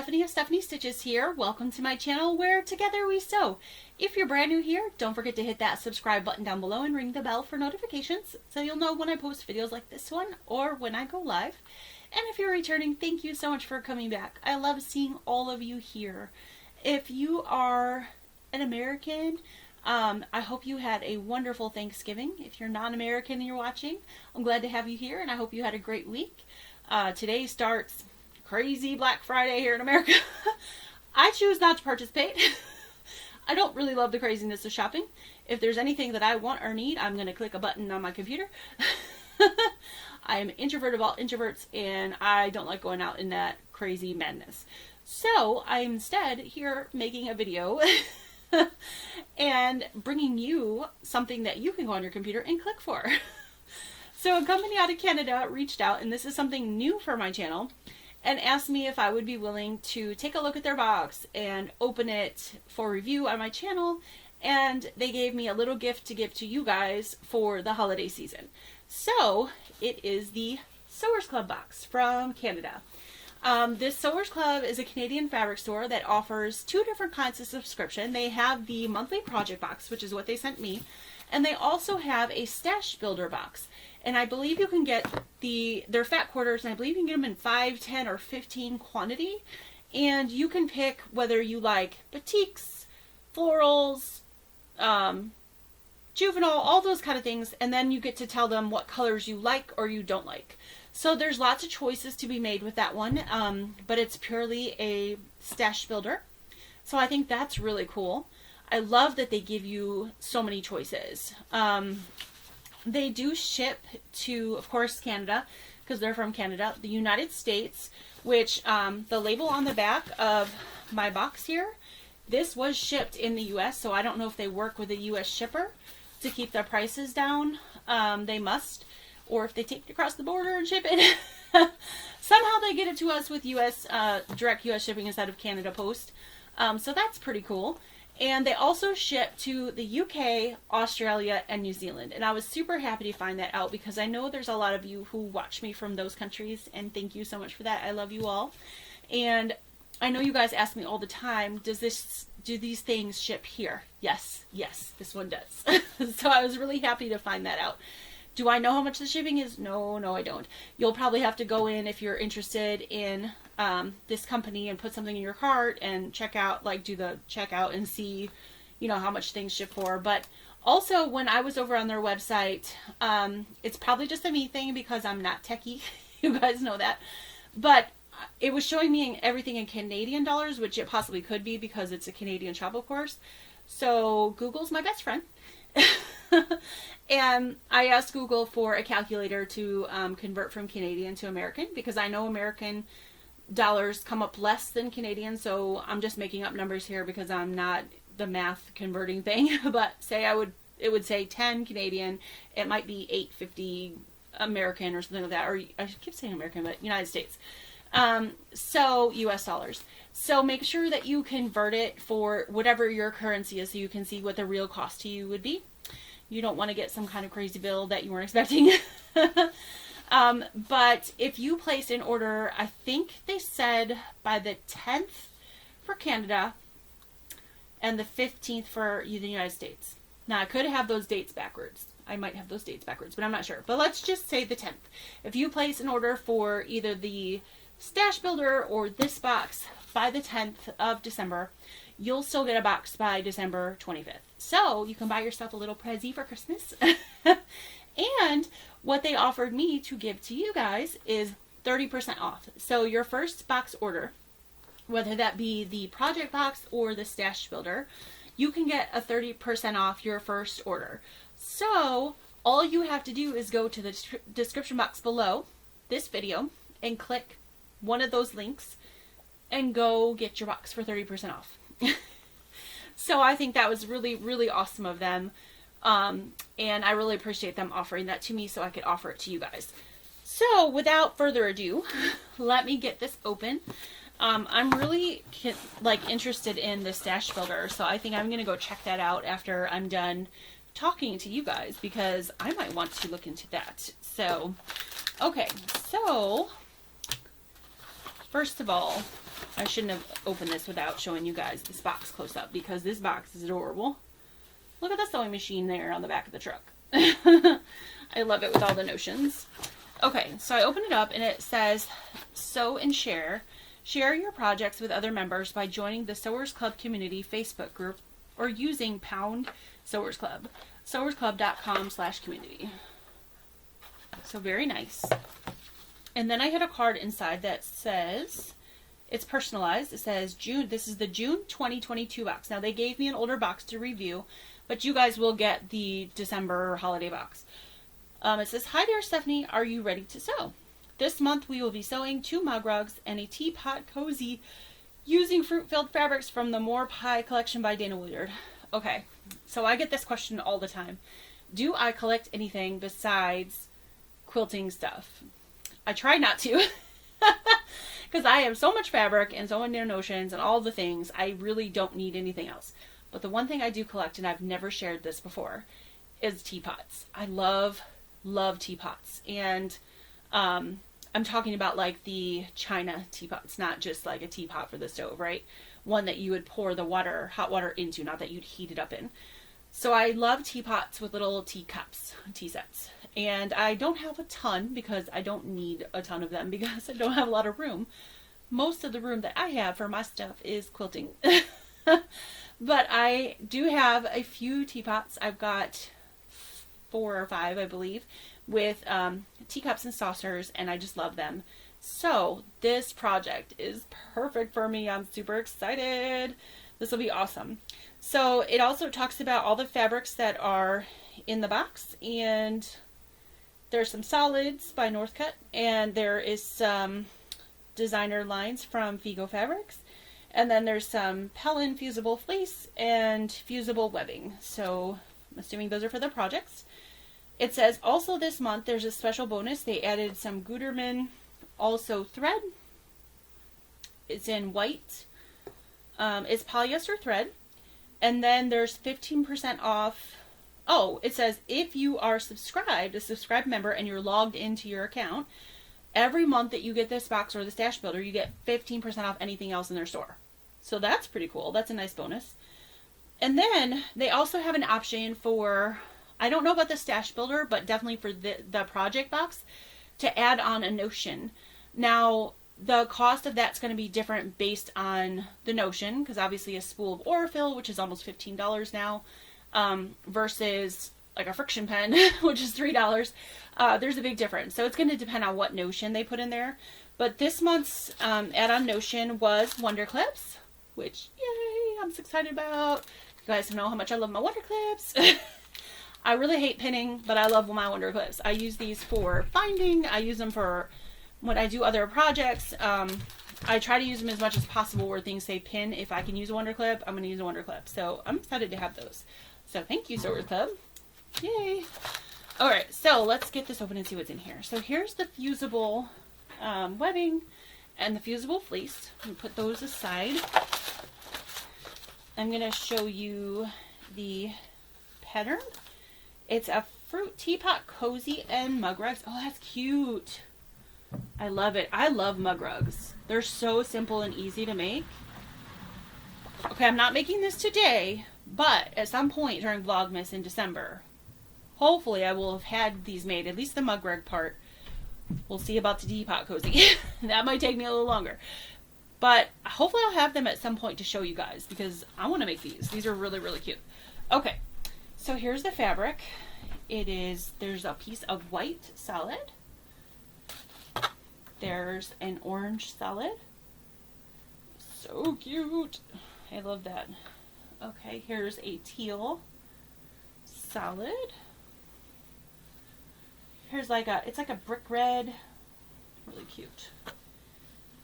Stephanie of Stephanie Stitches here. Welcome to my channel where together we sew. If you're brand new here, don't forget to hit that subscribe button down below and ring the bell for notifications so you'll know when I post videos like this one or when I go live. And if you're returning, thank you so much for coming back. I love seeing all of you here. If you are an American, I hope you had a wonderful Thanksgiving. If you're non-American and you're watching, I'm glad to have you here and I hope you had a great week. Today starts crazy Black Friday here in America. I choose not to participate. I don't really love the craziness of shopping. If there's anything that I want or need, I'm going to click a button on my computer. I am an introvert of all introverts and I don't like going out in that crazy madness. So I'm instead here making a video and bringing you something that you can go on your computer and click for. So a company out of Canada reached out, and this is something new for my channel, and asked me if I would be willing to take a look at their box and open it for review on my channel, and they gave me a little gift to give to you guys for the holiday season. So it is the Sewers Club box from Canada. This Sewers Club is a Canadian fabric store that offers two different kinds of subscription. They have the monthly project box, which is what they sent me, and they also have a stash builder box. And I believe you can get their fat quarters, and I believe you can get them in 5, 10, or 15 quantity. And you can pick whether you like batiks, florals, juvenile, all those kind of things. And then you get to tell them what colors you like or you don't like. So there's lots of choices to be made with that one. But it's purely a stash builder. So I think that's really cool. I love that they give you so many choices. They do ship to, of course, Canada, because they're from Canada, the United States, which the label on the back of my box here, this was shipped in the U.S., so I don't know if they work with a U.S. shipper to keep their prices down. They must, or if they take it across the border and ship it. Somehow they get it to us with U.S. Direct U.S. shipping instead of Canada Post. So that's pretty cool. And they also ship to the UK, Australia, and New Zealand. And I was super happy to find that out because I know there's a lot of you who watch me from those countries. And thank you so much for that. I love you all. And I know you guys ask me all the time, do these things ship here? Yes, this one does. So I was really happy to find that out. Do I know how much the shipping is? No, I don't. You'll probably have to go in if you're interested in this company and put something in your cart and check out, like do the checkout and see, you know, how much things ship for. But also when I was over on their website, it's probably just a me thing because I'm not techie. You guys know that. But it was showing me everything in Canadian dollars, which it possibly could be because it's a Canadian shop, of course. So Google's my best friend. And I asked Google for a calculator to convert from Canadian to American because I know American dollars come up less than Canadian, so I'm just making up numbers here because I'm not the math converting thing. But say it would say 10 Canadian, it might be 850 American or something like that, or I keep saying American, but United States. So US dollars. So make sure that you convert it for whatever your currency is so you can see what the real cost to you would be. You don't want to get some kind of crazy bill that you weren't expecting. But if you place an order, I think they said by the 10th for Canada and the 15th for the United States. Now I could have those dates backwards. I might have those dates backwards, but I'm not sure. But let's just say the 10th. If you place an order for either the stash builder or this box by the 10th of December, you'll still get a box by December 25th. So you can buy yourself a little prezi for Christmas. And what they offered me to give to you guys is 30% off. So your first box order, whether that be the project box or the stash builder, you can get a 30% off your first order. So all you have to do is go to the description box below this video and click one of those links and go get your box for 30% off. So I think that was really, really awesome of them. And I really appreciate them offering that to me so I could offer it to you guys. So without further ado, let me get this open. I'm really interested in the stash builder, so I think I'm going to go check that out after I'm done talking to you guys because I might want to look into that. So, okay, so first of all, I shouldn't have opened this without showing you guys this box close up, because this box is adorable. Look at the sewing machine there on the back of the truck. I love it with all the notions. Okay, so I open it up and it says, sew and share. Share your projects with other members by joining the Sewers Club Community Facebook group or using pound Sewers Club. SewersClub.com/community. So very nice. And then I had a card inside that says, it's personalized. It says June. This is the June 2022 box. Now they gave me an older box to review, but you guys will get the December holiday box. It says, hi there, Stephanie. Are you ready to sew? This month we will be sewing 2 mug rugs and a teapot cozy using fruit-filled fabrics from the More Pie collection by Dana Willard. Okay, so I get this question all the time. Do I collect anything besides quilting stuff? I try not to, because I have so much fabric and so many notions and all the things. I really don't need anything else. But the one thing I do collect, and I've never shared this before, is teapots. I love teapots. And I'm talking about like the China teapots, not just like a teapot for the stove, right? One that you would pour the water, hot water into, not that you'd heat it up in. So I love teapots with little teacups, tea sets. And I don't have a ton because I don't need a ton of them because I don't have a lot of room. Most of the room that I have for my stuff is quilting. But I do have a few teapots. I've got 4 or 5, I believe, with teacups and saucers, and I just love them. So this project is perfect for me. I'm super excited. This will be awesome. So it also talks about all the fabrics that are in the box, and there's some solids by Northcut, and there is some designer lines from Figo Fabrics, and then there's some Pellin fusible fleece and fusible webbing. So I'm assuming those are for the projects. It says also this month there's a special bonus. They added some Gutermann also thread. It's in white. It's polyester thread. And then there's 15% off. Oh, it says if you are subscribed, a subscribed member, and you're logged into your account, every month that you get this box or the Stash Builder, you get 15% off anything else in their store. So that's pretty cool. That's a nice bonus. And then they also have an option for, I don't know about the Stash Builder, but definitely for the project box, to add on a notion. Now, the cost of that's going to be different based on the notion, because obviously a spool of Aurifil, which is almost $15 now, versus like a friction pen, which is $3. There's a big difference. So it's going to depend on what notion they put in there. But this month's add-on notion was Wonder Clips, which, yay, I'm so excited about. You guys know how much I love my Wonder Clips. I really hate pinning, but I love my Wonder Clips. I use these for binding. I use them for when I do other projects. I try to use them as much as possible where things say pin. If I can use a Wonder Clip, I'm going to use a Wonder Clip. So I'm excited to have those. So thank you, Sewers Club. Yay. Alright, so let's get this open and see what's in here. So here's the fusible webbing and the fusible fleece. I'm going to put those aside. I'm going to show you the pattern. It's a fruit teapot cozy and mug rugs. Oh, that's cute. I love it. I love mug rugs. They're so simple and easy to make. Okay, I'm not making this today, but at some point during Vlogmas in December, hopefully I will have had these made, at least the mug rug part. We'll see about the teapot cozy. That might take me a little longer. But hopefully I'll have them at some point to show you guys, because I want to make these. These are really, really cute. Okay, so here's the fabric. There's a piece of white solid. There's an orange solid. So cute. I love that. Okay, here's a teal solid. Here's it's like a brick red. Really cute.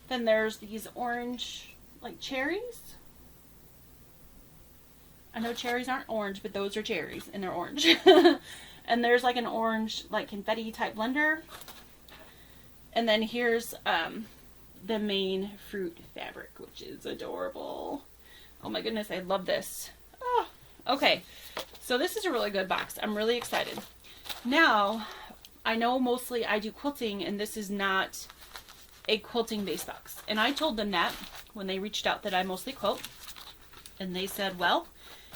Then there's these orange, like cherries. I know cherries aren't orange, but those are cherries and they're orange. And there's like an orange, like confetti type blender. And then here's the main fruit fabric, which is adorable. Oh my goodness, I love this. Oh, okay, so this is a really good box. I'm really excited. Now, I know mostly I do quilting, and this is not a quilting base box. And I told them that when they reached out that I mostly quilt. And they said, well,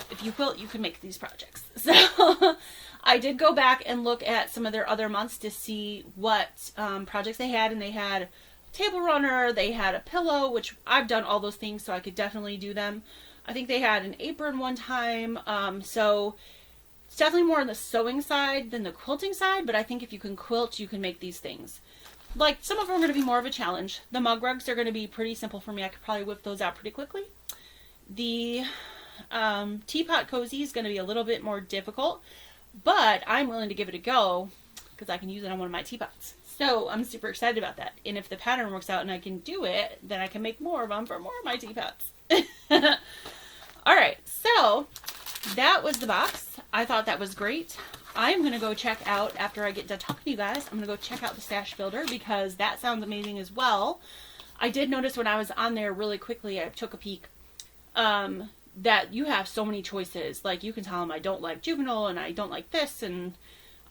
if you quilt, you can make these projects. So I did go back and look at some of their other months to see what projects they had. And they had table runner, they had a pillow, which I've done all those things, so I could definitely do them. I think they had an apron one time. So it's definitely more on the sewing side than the quilting side. But I think if you can quilt, you can make these things. Like, some of them are going to be more of a challenge. The mug rugs are going to be pretty simple for me. I could probably whip those out pretty quickly. The teapot cozy is going to be a little bit more difficult, but I'm willing to give it a go because I can use it on one of my teapots. So I'm super excited about that. And if the pattern works out and I can do it, then I can make more of them for more of my teapots. Alright, so that was the box. I thought that was great. I'm going to go check out, after I get done talking to you guys, I'm going to go check out the Stash Builder because that sounds amazing as well. I did notice when I was on there really quickly, I took a peek, that you have so many choices. Like, you can tell them I don't like juvenile and I don't like this and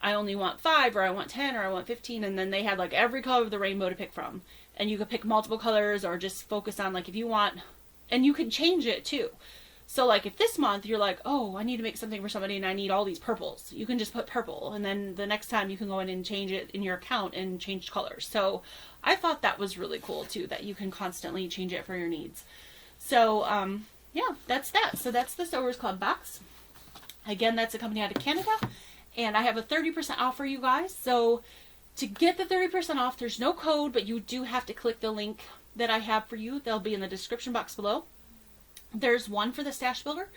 I only want 5 or I want 10 or I want 15, and then they had like every color of the rainbow to pick from. And you could pick multiple colors or just focus on, like, if you want, and you can change it too. So, like, if this month you're like, oh, I need to make something for somebody and I need all these purples, you can just put purple, and then the next time you can go in and change it in your account and change colors. So I thought that was really cool too, that you can constantly change it for your needs. So yeah, that's that. So that's the Sewers Club box. Again, that's a company out of Canada, and I have a 30% off for you guys. So to get the 30% off, there's no code, but you do have to click the link that I have for you. They'll be in the description box below. There's one for the Stash Builder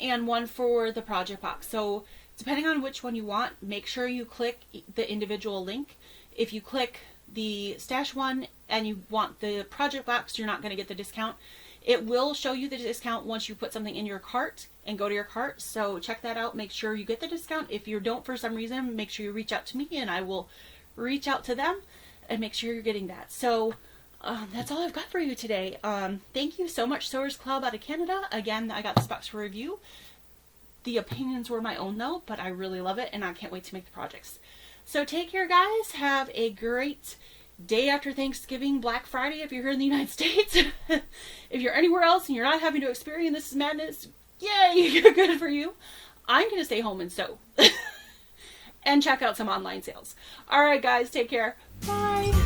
and one for the project box. So depending on which one you want, make sure you click the individual link. If you click the Stash one and you want the project box, you're not going to get the discount. It will show you the discount once you put something in your cart and go to your cart. So check that out. Make sure you get the discount. If you don't for some reason, make sure you reach out to me and I will reach out to them and make sure you're getting that. So that's all I've got for you today. Thank you so much, Sewers Club out of Canada. Again, I got this box for review. The opinions were my own though, but I really love it and I can't wait to make the projects. So take care, guys. Have a great day after Thanksgiving, Black Friday if you're here in the United States. If you're anywhere else and you're not having to experience this madness, yay, good for you. I'm going to stay home and sew and check out some online sales. Alright, guys, take care. Bye.